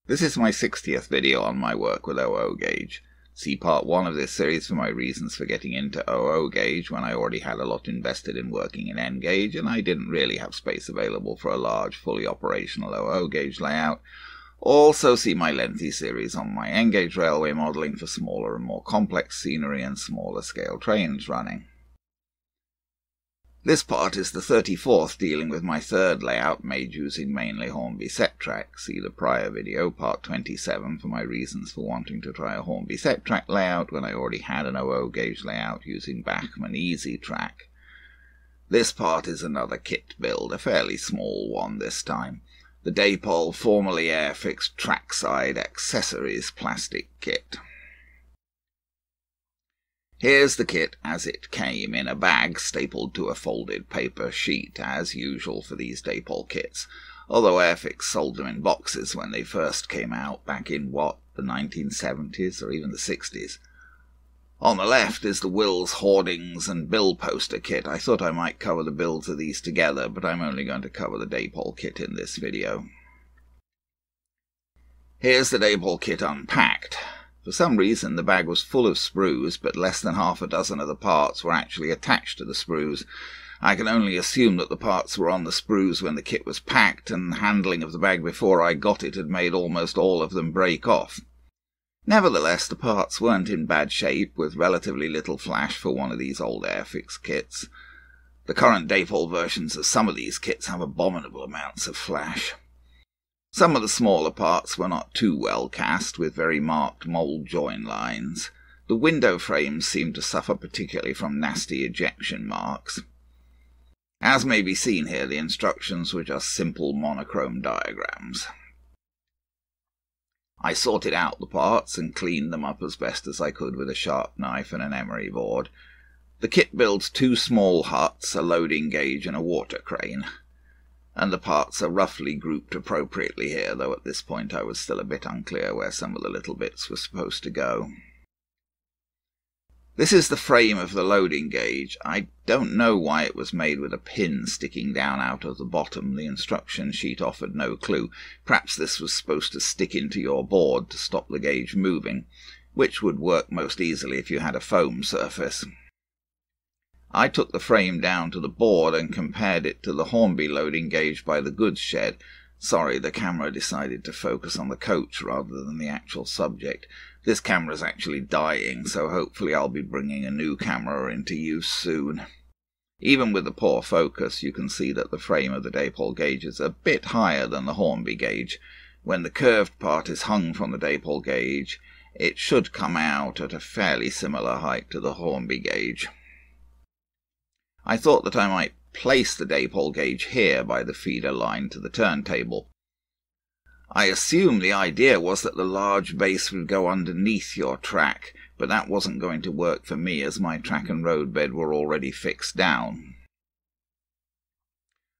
This is my 60th video on my work with OO gauge. See part 1 of this series for my reasons for getting into OO gauge when I already had a lot invested in working in N gauge and I didn't really have space available for a large, fully operational OO gauge layout. Also see my lengthy series on my N gauge railway modelling for smaller and more complex scenery and smaller scale trains running. This part is the 34th dealing with my third layout made using mainly Hornby EZ Track. See the prior video, part 27, for my reasons for wanting to try a Hornby EZ Track layout when I already had an OO gauge layout using Bachmann EZ Track. This part is another kit build, a fairly small one this time. The Dapol, formerly Airfix Trackside Accessories plastic kit. Here's the kit as it came, in a bag stapled to a folded paper sheet, as usual for these Dapol kits, although Airfix sold them in boxes when they first came out back in, the 1970s or even the 60s. On the left is the Wills, Hoardings and Bill Poster kit. I thought I might cover the builds of these together, but I'm only going to cover the Dapol kit in this video. Here's the Dapol kit unpacked. For some reason the bag was full of sprues, but less than half a dozen of the parts were actually attached to the sprues. I can only assume that the parts were on the sprues when the kit was packed, and handling of the bag before I got it had made almost all of them break off. Nevertheless, the parts weren't in bad shape, with relatively little flash for one of these old Airfix kits. The current Dapol versions of some of these kits have abominable amounts of flash. Some of the smaller parts were not too well cast, with very marked mould join lines. The window frames seemed to suffer particularly from nasty ejection marks. As may be seen here, the instructions were just simple monochrome diagrams. I sorted out the parts and cleaned them up as best as I could with a sharp knife and an emery board. The kit builds 2 small huts, a loading gauge and a water crane, and the parts are roughly grouped appropriately here, though at this point I was still a bit unclear where some of the little bits were supposed to go. This is the frame of the loading gauge. I don't know why it was made with a pin sticking down out of the bottom. The instruction sheet offered no clue. Perhaps this was supposed to stick into your board to stop the gauge moving, which would work most easily if you had a foam surface. I took the frame down to the board and compared it to the Hornby loading gauge by the goods shed. Sorry, the camera decided to focus on the coach rather than the actual subject. This camera's actually dying, so hopefully I'll be bringing a new camera into use soon. Even with the poor focus, you can see that the frame of the Dapol gauge is a bit higher than the Hornby gauge. When the curved part is hung from the Dapol gauge, it should come out at a fairly similar height to the Hornby gauge. I thought that I might place the Dapol gauge here by the feeder line to the turntable. I assumed the idea was that the large base would go underneath your track, but that wasn't going to work for me as my track and roadbed were already fixed down.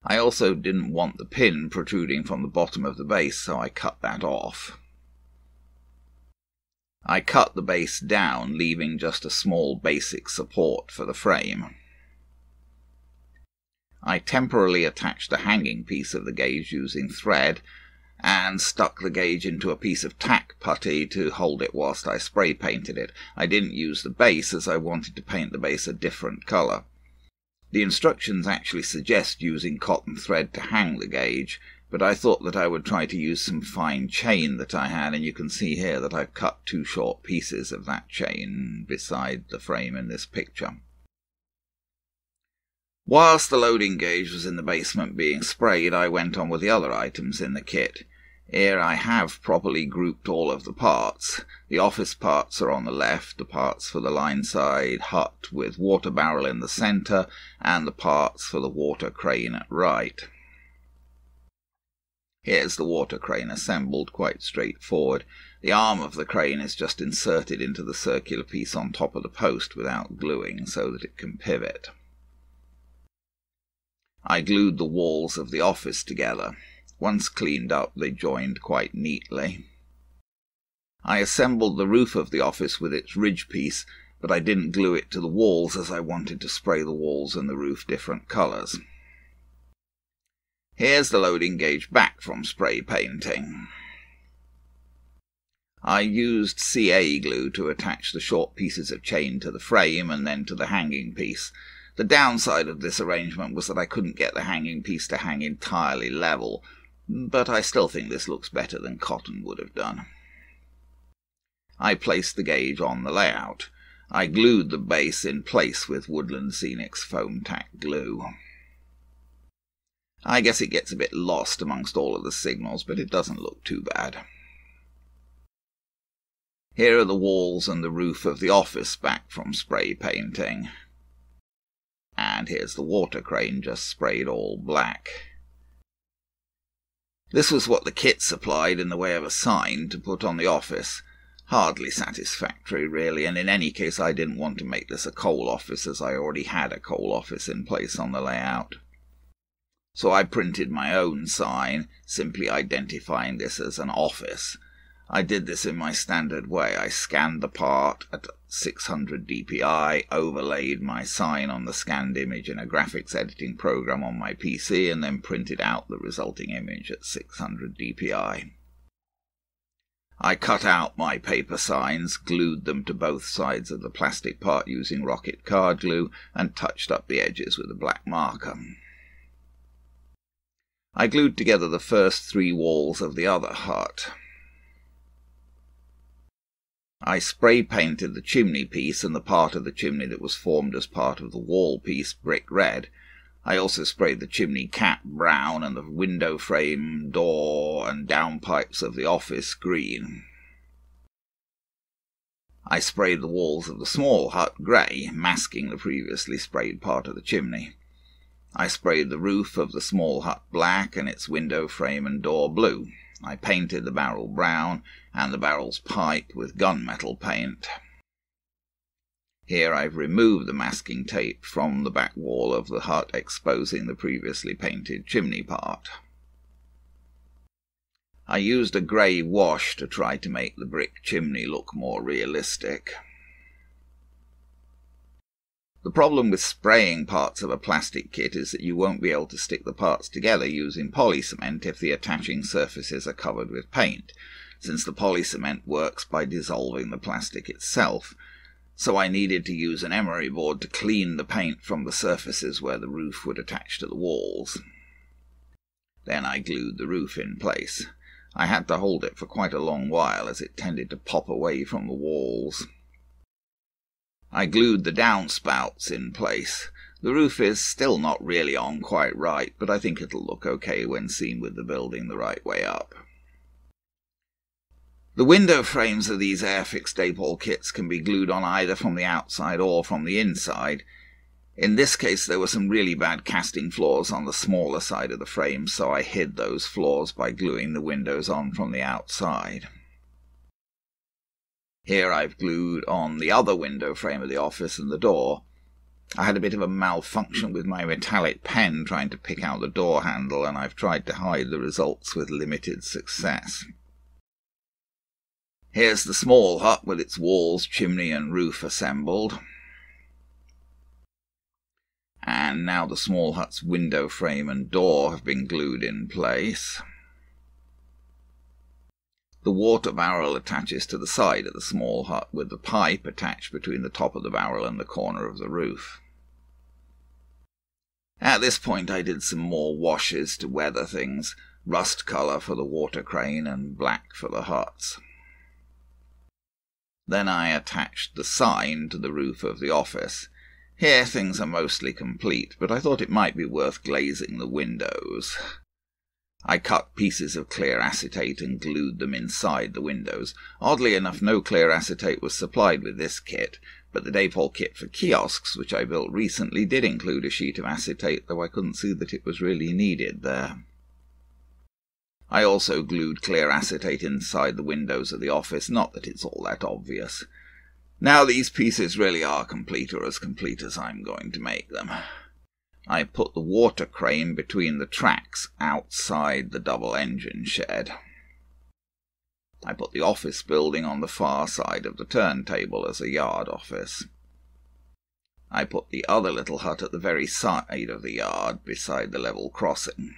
I also didn't want the pin protruding from the bottom of the base, so I cut that off. I cut the base down, leaving just a small basic support for the frame. I temporarily attached the hanging piece of the gauge using thread and stuck the gauge into a piece of tack putty to hold it whilst I spray painted it. I didn't use the base as I wanted to paint the base a different colour. The instructions actually suggest using cotton thread to hang the gauge, but I thought that I would try to use some fine chain that I had, and you can see here that I've cut 2 short pieces of that chain beside the frame in this picture. Whilst the loading gauge was in the basement being sprayed, I went on with the other items in the kit. Here I have properly grouped all of the parts. The office parts are on the left, the parts for the line-side hut with water barrel in the centre, and the parts for the water crane at right. Here's the water crane assembled, quite straightforward. The arm of the crane is just inserted into the circular piece on top of the post without gluing so that it can pivot. I glued the walls of the office together. Once cleaned up, they joined quite neatly. I assembled the roof of the office with its ridge piece, but I didn't glue it to the walls as I wanted to spray the walls and the roof different colours. Here's the loading gauge back from spray painting. I used CA glue to attach the short pieces of chain to the frame and then to the hanging piece. The downside of this arrangement was that I couldn't get the hanging piece to hang entirely level, but I still think this looks better than cotton would have done. I placed the gauge on the layout. I glued the base in place with Woodland Scenic's foam tack glue. I guess it gets a bit lost amongst all of the signals, but it doesn't look too bad. Here are the walls and the roof of the office back from spray painting. And here's the water crane just sprayed all black. This was what the kit supplied in the way of a sign to put on the office. Hardly satisfactory, really, and in any case I didn't want to make this a coal office, as I already had a coal office in place on the layout. So I printed my own sign, simply identifying this as an office. I did this in my standard way. I scanned the part at 600 dpi, overlaid my sign on the scanned image in a graphics editing program on my PC, and then printed out the resulting image at 600 dpi. I cut out my paper signs, glued them to both sides of the plastic part using rocket card glue, and touched up the edges with a black marker. I glued together the first 3 walls of the other hut. I spray painted the chimney piece and the part of the chimney that was formed as part of the wall piece brick red. I also sprayed the chimney cap brown and the window frame, door and downpipes of the office green. I sprayed the walls of the small hut grey, masking the previously sprayed part of the chimney. I sprayed the roof of the small hut black and its window frame and door blue. I painted the barrel brown and the barrel's pipe with gunmetal paint. Here I've removed the masking tape from the back wall of the hut, exposing the previously painted chimney part. I used a grey wash to try to make the brick chimney look more realistic. The problem with spraying parts of a plastic kit is that you won't be able to stick the parts together using polycement if the attaching surfaces are covered with paint, since the polycement works by dissolving the plastic itself. So I needed to use an emery board to clean the paint from the surfaces where the roof would attach to the walls. Then I glued the roof in place. I had to hold it for quite a long while as it tended to pop away from the walls. I glued the downspouts in place. The roof is still not really on quite right, but I think it'll look okay when seen with the building the right way up. The window frames of these Airfix Dapol kits can be glued on either from the outside or from the inside. In this case there were some really bad casting flaws on the smaller side of the frame, so I hid those flaws by gluing the windows on from the outside. Here I've glued on the other window frame of the office and the door. I had a bit of a malfunction with my metallic pen trying to pick out the door handle, and I've tried to hide the results with limited success. Here's the small hut with its walls, chimney and roof assembled. And now the small hut's window frame and door have been glued in place. The water barrel attaches to the side of the small hut, with the pipe attached between the top of the barrel and the corner of the roof. At this point I did some more washes to weather things, rust colour for the water crane and black for the huts. Then I attached the sign to the roof of the office. Here things are mostly complete, but I thought it might be worth glazing the windows. I cut pieces of clear acetate and glued them inside the windows. Oddly enough, no clear acetate was supplied with this kit, but the Dapol kit for kiosks, which I built recently, did include a sheet of acetate, though I couldn't see that it was really needed there. I also glued clear acetate inside the windows of the office, not that it's all that obvious. Now these pieces really are complete, or as complete as I'm going to make them. I put the water crane between the tracks outside the double-engine shed. I put the office building on the far side of the turntable as a yard office. I put the other little hut at the very side of the yard beside the level crossing.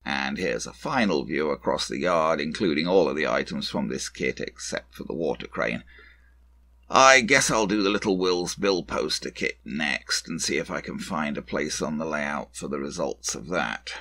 And here's a final view across the yard, including all of the items from this kit except for the water crane. I guess I'll do the little Will's bill poster kit next and see if I can find a place on the layout for the results of that.